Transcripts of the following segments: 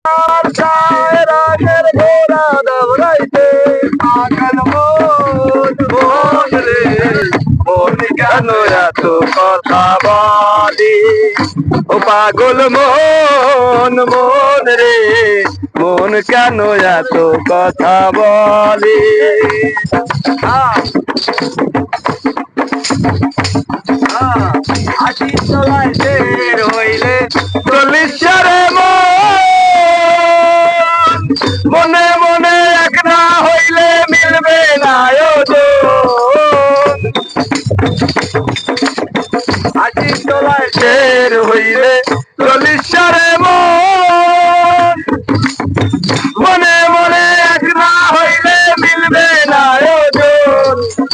রাগের ঘোড়া দৌড়াইতে পাগল মন রে মন কেন এত কথা বলি ও পাগল মন মন রে মন কেন এত কথা বলি আশি চলায় শের হইলে চল্লিশারে মনে মনে এক না হইলে মিলবে না আশি চলায় শের হইলে চল্লিশারে মনে মনে এক না হইলে মিলবে না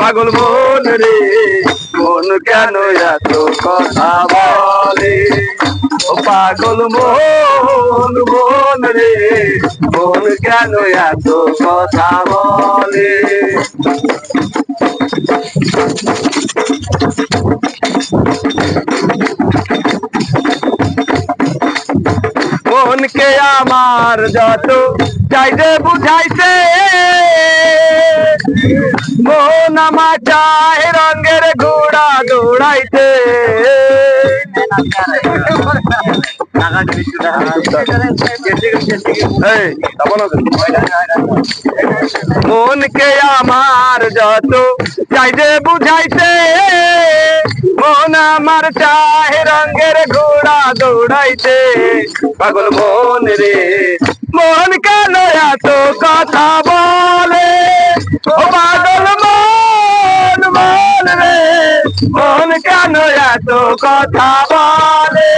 পাগল মন রে মন কেন এত কথা বলে ও পাগল মন মন রে মন কেন এত কথা বলে মনকে আমার যত চাইতে বুঝাইছে মন আমার চায় রঙের ঘোড়া দৌড়াইতে মনকে আমার যত চাইতে বুঝাইছে মন আমার চায় রঙের ঘোড়া দৌড়াইতে পাগল মন রে মন কেন এত কথা বলে ও পাগল মন মন রে মন কেন এত কথা বলে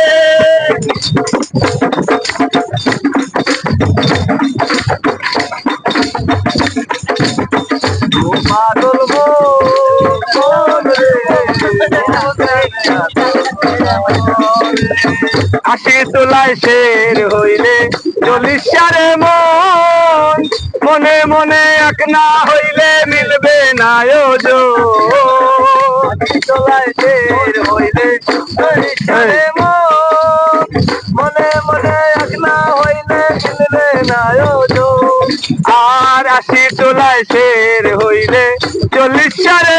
পাগল মন রে আশি তোলায় শের হইলে চল্লিশারে মনে মনে এক না হইলে মিলবে না তোলায় শের হইলে চল্লিশারে মনে মনে এক না হইলে মিলবে না আর আশি তোলায় শের হইলে চল্লিশারে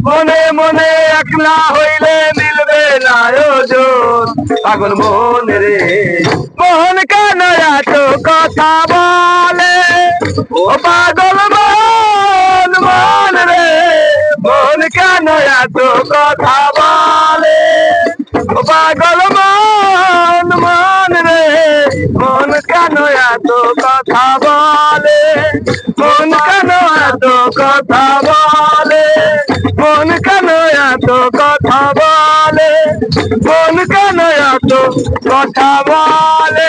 মনে মনে এক না হইলে মিলবে না পাগল মন রে মন কেন এত কথা বলে ও পাগল মন মন রে মন কেন এত কথা বলে ও পাগল মন মন রে মন কেন এত কথা বলে মন কেন এত কথা বলে মন কেন এত কথা বলে মন কেন এত কথা বলে